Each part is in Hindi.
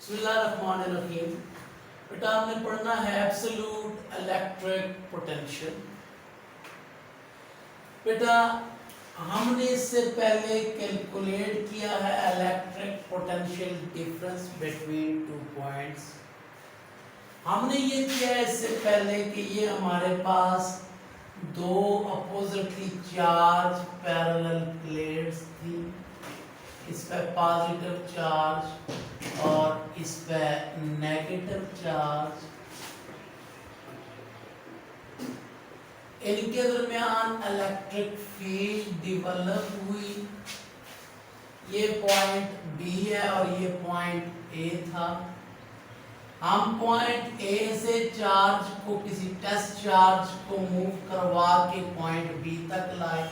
बिस्मिल्लाहिर्रहमानिर्रहीम। बेटा हमने पढ़ना है एब्सोल्यूट इलेक्ट्रिक पोटेंशियल। बेटा हमने इससे पहले कैलकुलेट किया है electric potential difference between two points. हमने ये किया है इससे पहले कि ये हमारे पास दो अपोजिटली चार्ज पैरेलल प्लेट्स थी, इस पे पॉजिटिव चार्ज और इस पे नेगेटिव चार्ज। इनके दरमियान इलेक्ट्रिक फील्ड डेवलप हुई। ये पॉइंट बी है और ये पॉइंट ए था। हम पॉइंट ए से चार्ज को किसी टेस्ट चार्ज को मूव करवा के पॉइंट बी तक लाए।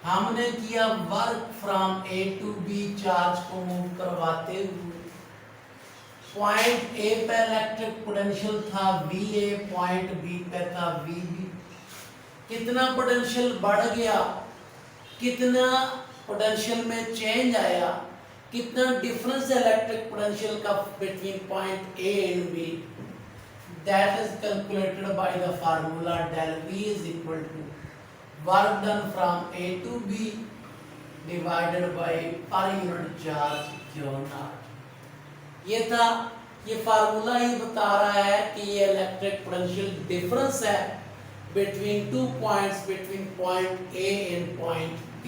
हमने किया work from A to B charge को मूव करवाते हुए। पॉइंट ए पे इलेक्ट्रिक पोटेंशियल था VA, पॉइंट बी पे था VB। कितना पोटेंशियल बढ़ गया, कितना पोटेंशियल में चेंज आया, कितना डिफरेंस इलेक्ट्रिक पोटेंशियल का between point A and B, that is calculated by the formula del V is equal to work done from A to B divided by per unit charge Q naught। ये था, ये फार्मूला ही बता रहा है कि ये इलेक्ट्रिक पोटेंशियल डिफरेंस है between two points, between point A and point B,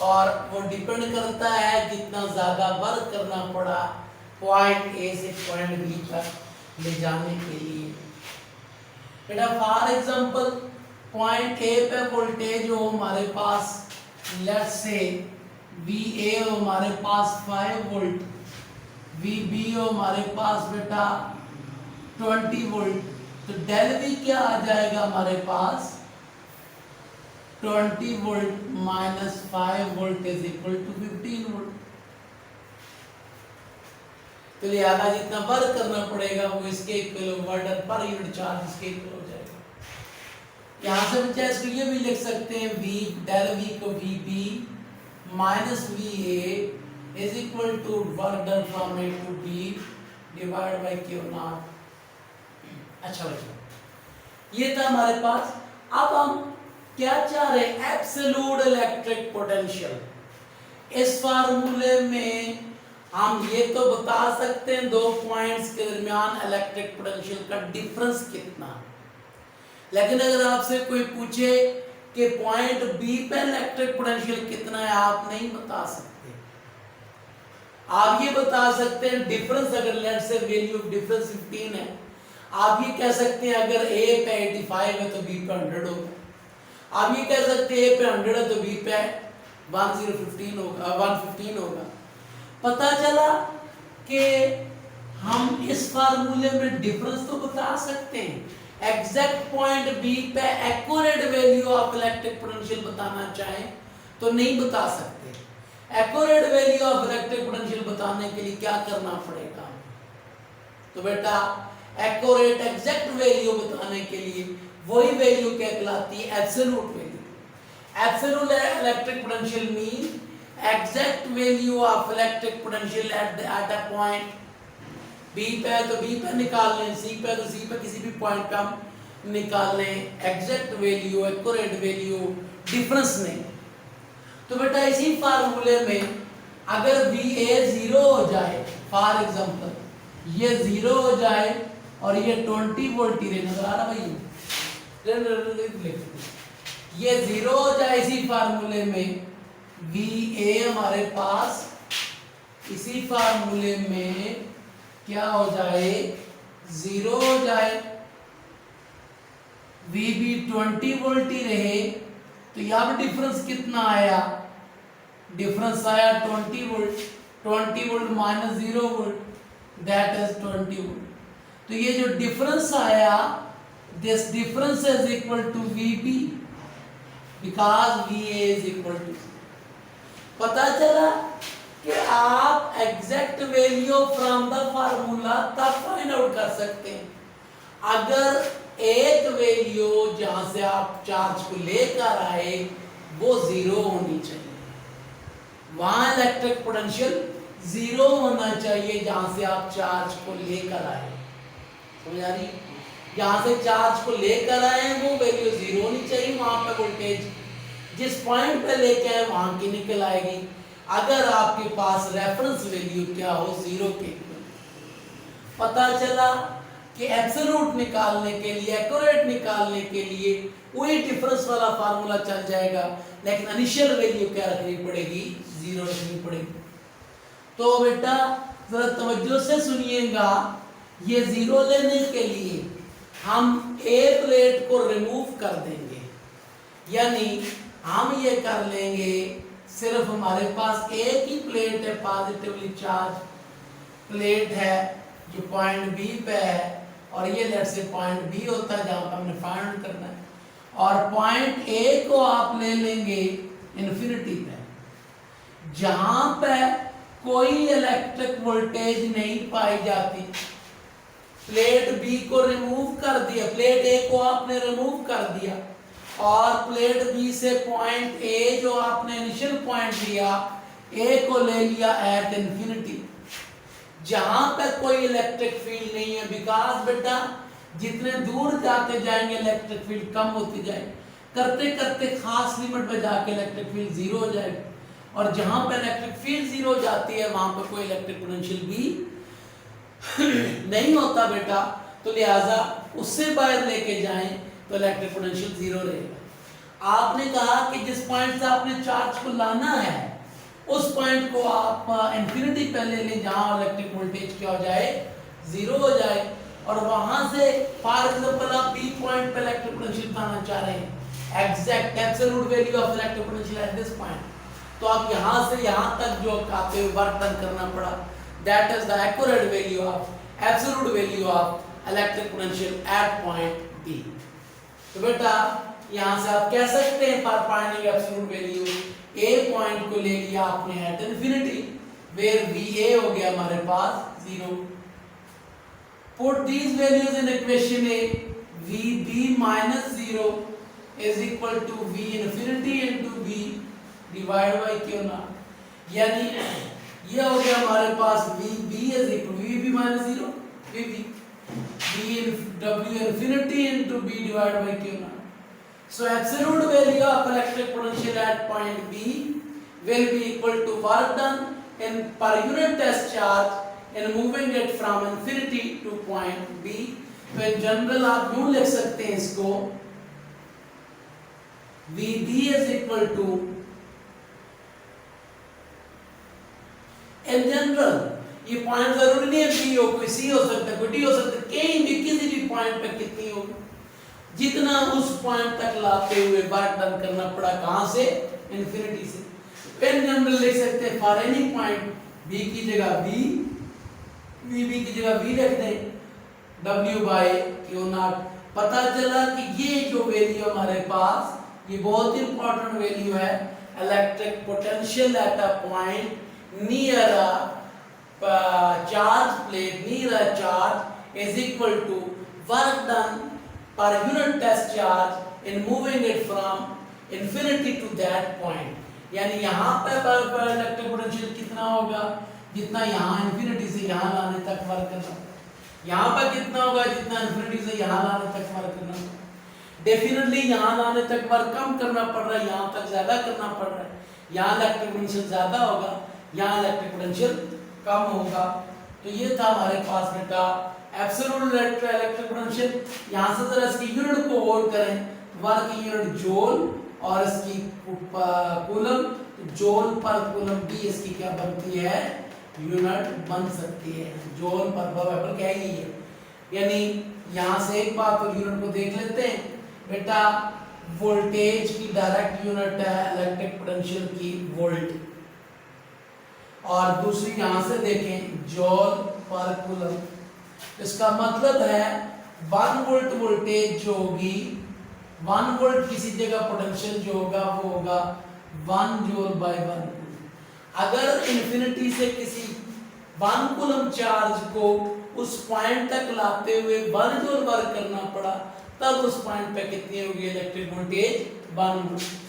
और वो डिपेंड करता है जितना ज्यादा वर्क करना पड़ा पॉइंट A से पॉइंट B तक ले जाने के लिए। बेटा फॉर एग्जांपल पॉइंट A पे वोल्टेज हो हमारे पास, लेट्स से VA हो हमारे पास 5 वोल्ट, VB हो हमारे पास बेटा 20 वोल्ट। तो डेल V क्या आ जाएगा हमारे पास, 20 volt minus 5 volt is equal to 15 volt. तो लिहाजा जितना वर्क करना पड़ेगा वो इसके इक्विवेलेंट पर यूनिट चार्ज इसके इक्वल हो जाएगा। यहाँ से बच्चा इसको ये भी लिख सकते हैं V डेल V को VB minus VA is equal to work done from A to B divide by Q naught. अच्छा बच्चा ये था हमारे पास। अब हम क्या चाह रहे हैं, एब्सोल्यूट इलेक्ट्रिक पोटेंशियल। इस फार्मूले में हम ये तो बता सकते हैं दो पॉइंट्स के दरमियान इलेक्ट्रिक पोटेंशियल का डिफरेंस कितना, लेकिन अगर आपसे कोई पूछे कि पॉइंट बी पे इलेक्ट्रिक पोटेंशियल कितना है, आप नहीं बता सकते। आप ये बता सकते हैं डिफरेंस, अगर let's say value of difference 15 है, आप ये कह सकते हैं अगर A पे 85 है तो B पे 100 होगा। आप ये कह सकते हैं A पे 100 है तो B पे 115 होगा। पता चला कि हम इस फार्मूले में डिफरेंस तो बता सकते हैं। एग्जैक्ट पॉइंट B पे accurate value of electric potential बताना चाहें तो नहीं बता सकते। Accurate value of electric potential बताने के लिए क्या करना पड़ेगा, तो बेटा एक्यूरेट एग्जैक्ट वैल्यू बताने के लिए वही वैल्यू क्या कहलाती है, absolute value. Absolute electric potential mean exact value of electric potential at a point B पे तो B पे निकाल लें, C पे तो C पे किसी भी पॉइंट पे हम निकाल लें exact value, accurate value, difference नहीं। तो बेटा इसी फार्मूले में अगर VA 0 हो जाए, फॉर एग्जांपल ये 0 हो जाए और ये 20 वोल्ट ही नजर आ रहा भाई, ये 0 हो जाए इसी फार्मूले में, VA हमारे पास इसी फार्मूले में क्या हो जाए, 0 हो जाए, VB 20 वोल्ट ही रहे, तो यहाँ पर डिफरेंस कितना आया, डिफरेंस आया 20 volt. 20 volt minus 0 volt that is 20 volt. तो ये जो डिफरेंस आया, this difference is equal to VB because VA is equal to. पता चला कि आप exact value from the formula तब फाइंड आउट कर सकते हैं अगर एक वैल्यू जहां से आप चार्ज को लेकर आए वो 0 होनी चाहिए, वहां इलेक्ट्रिक पोटेंशियल जीरो होना चाहिए जहां से आप चार्ज को लेकर आए। समझ आ रही? जहां से चार्ज को लेकर आए वो वैल्यू जीरो होनी चाहिए, वहां पे वोल्टेज जिस पॉइंट पे लेके आए वहां की निकल आएगी। अगर आपके पास रेफरेंस वैल्यू क्या हो, जीरो के पता चला कि एब्सोल्यूट निकालने के लिए, एक्यूरेट निकालने के लिए वही डिफरेंस वाला फार्मूला चल जाएगा, लेकिन इनिशियल वैल्यू क्या रखनी पड़ेगी, जीरो रखनी पड़ेगी। तो बेटा जरा तवज्जो से सुनिएगा, ये जीरो लेने के लिए हम ए प्लेट को रिमूव कर देंगे, यानी हम ये कर लेंगे सिर्फ हमारे पास एक ही प्लेट है, पॉजिटिवली चार्ज प्लेट है जो पॉइंट बी पे है, और ये लेट से पॉइंट बी होता है जहां पर हमने फाइंड करना है, और पॉइंट ए को आप ले लेंगे इन्फिनिटी पे, जहां पे कोई इलेक्ट्रिक वोल्टेज नहीं पाई जाती। प्लेट बी को रिमूव कर दिया, प्लेट ए को आपने रिमूव कर दिया, और प्लेट बी से पॉइंट ए जो आपने इनिशियल पॉइंट लिया, ए को ले लिया एट इन्फिनिटी, जहां पे कोई इलेक्ट्रिक फील्ड नहीं है। बिकॉज बेटा जितने दूर जाते जाएंगे इलेक्ट्रिक फील्ड कम होती जाएगी, करते करते खास लिमिट पे जाके इलेक्ट्रिक फील्ड जीरो हो जाएगी, और जहां पे इलेक्ट्रिक फील्ड जीरो हो जाती है वहां पे कोई इलेक्ट्रिक पोटेंशियल भी नहीं होता बेटा। तो लिहाजा उससे बाहर लेके जाएं तो इलेक्ट्रिक पोटेंशियल जीरो रहेगा। आपने कहा कि जिस पॉइंट से आपने चार्ज को लाना है उस पॉइंट को आप इंफिनिटी पे ले लें जहां इलेक्ट्रिक वोल्टेज क्या हो जाए, जीरो हो जाए, और वहां से फॉर एग्जांपल आप बी पॉइंट पे इलेक्ट्रिक पोटेंशियल पाना चाह रहे हैं, exact absolute value of electric potential at this point, तो आप यहां से यहां तक जो आते हुए वर्क डन करना पड़ा, that is the accurate value of absolute value of electric potential at point B. तो बेटा यहां से आप कह सकते हैं for finding absolute value, A point को ले लिया आपने at infinity, where V A हो गया हमारे पास zero. Put these values in equation A, V B minus zero is equal to V infinity into B divide by Q naught, यानी ये हो गया हमारे पास V B is equal V B minus zero, V B w infinity into b divided by q naught. So absolute value of electric potential at point B will be equal to work done in per unit test charge in moving it from infinity to point B. तो in general आप यूं लिख सकते हैं इसको, VB is equal to, in general ये पॉइंट जरूरी नहीं है बी हो, कोई सी हो सकता है, कोई डी हो सकता है, कहीं भी किसी भी पॉइंट पे कितनी होगी, जितना उस पॉइंट तक लाते हुए वर्क डन करना पड़ा, कहां से, इन्फिनिटी से। इन जनरल लिख सकते हैं फॉर एनी पॉइंट बी की जगह बी, वी की जगह वी रख दें, W बाय क्यू नॉट। पता चला कि ये जो वैल्यू हमारे पास, ये बहुत इंपॉर्टेंट वैल्यू है, electric potential at a point near a charge plate near a charge is equal to work done per unit test charge in moving it from infinity to that point. यानी यहाँ पे इलेक्ट्रिक पोटेंशियल कितना होगा, जितना यहाँ इन्फिनिटी से यहाँ लाने तक वर्क करना, यहाँ पर कितना होगा जितना इन्फिनिटी से यहाँ लाने तक वर्क करना। डेफिनेटली यहाँ लाने तक वर्क कम करना पड़ रहा है, यहाँ तक ज्यादा करना पड़ रहा है, यहाँ इलेक्ट्रिक पोटेंशियल ज्यादा होगा, यहाँ इलेक्ट्रिक पोटेंशियल कम होगा। तो ये था हमारे पास बेटा एब्सोल्यूट इलेक्ट्रिक पोटेंशियल। यहाँ से जरा इसकी यूनिट को और करें, वर्क की यूनिट जूल और इसकी कूलम, तो जूल पर कूलम डी इसकी क्या बनती है, यूनिट बन सकती है, जूल पर वेबर क्या ही है। यानी यहाँ से एक बात और यूनिट को देख लेते हैं बेटा, वोल्टेज की डायरेक्ट यूनिट है इलेक्ट्रिक पोटेंशियल की वोल्ट, और दूसरी यहां से देखें जूल पर कूलम। इसका मतलब है 1 वोल्ट वोल्टेज जो होगी, 1 वोल्ट किसी जगह पोटेंशियल जो होगा वो होगा 1 जूल बाय 1 कूलम। अगर इन्फिनिटी से किसी 1 कूलम चार्ज को उस पॉइंट तक लाते हुए 1 जूल वर्क करना पड़ा, तब उस पॉइंट पे कितनी होगी इलेक्ट्रिक वोल्टेज, 1 वोल्ट।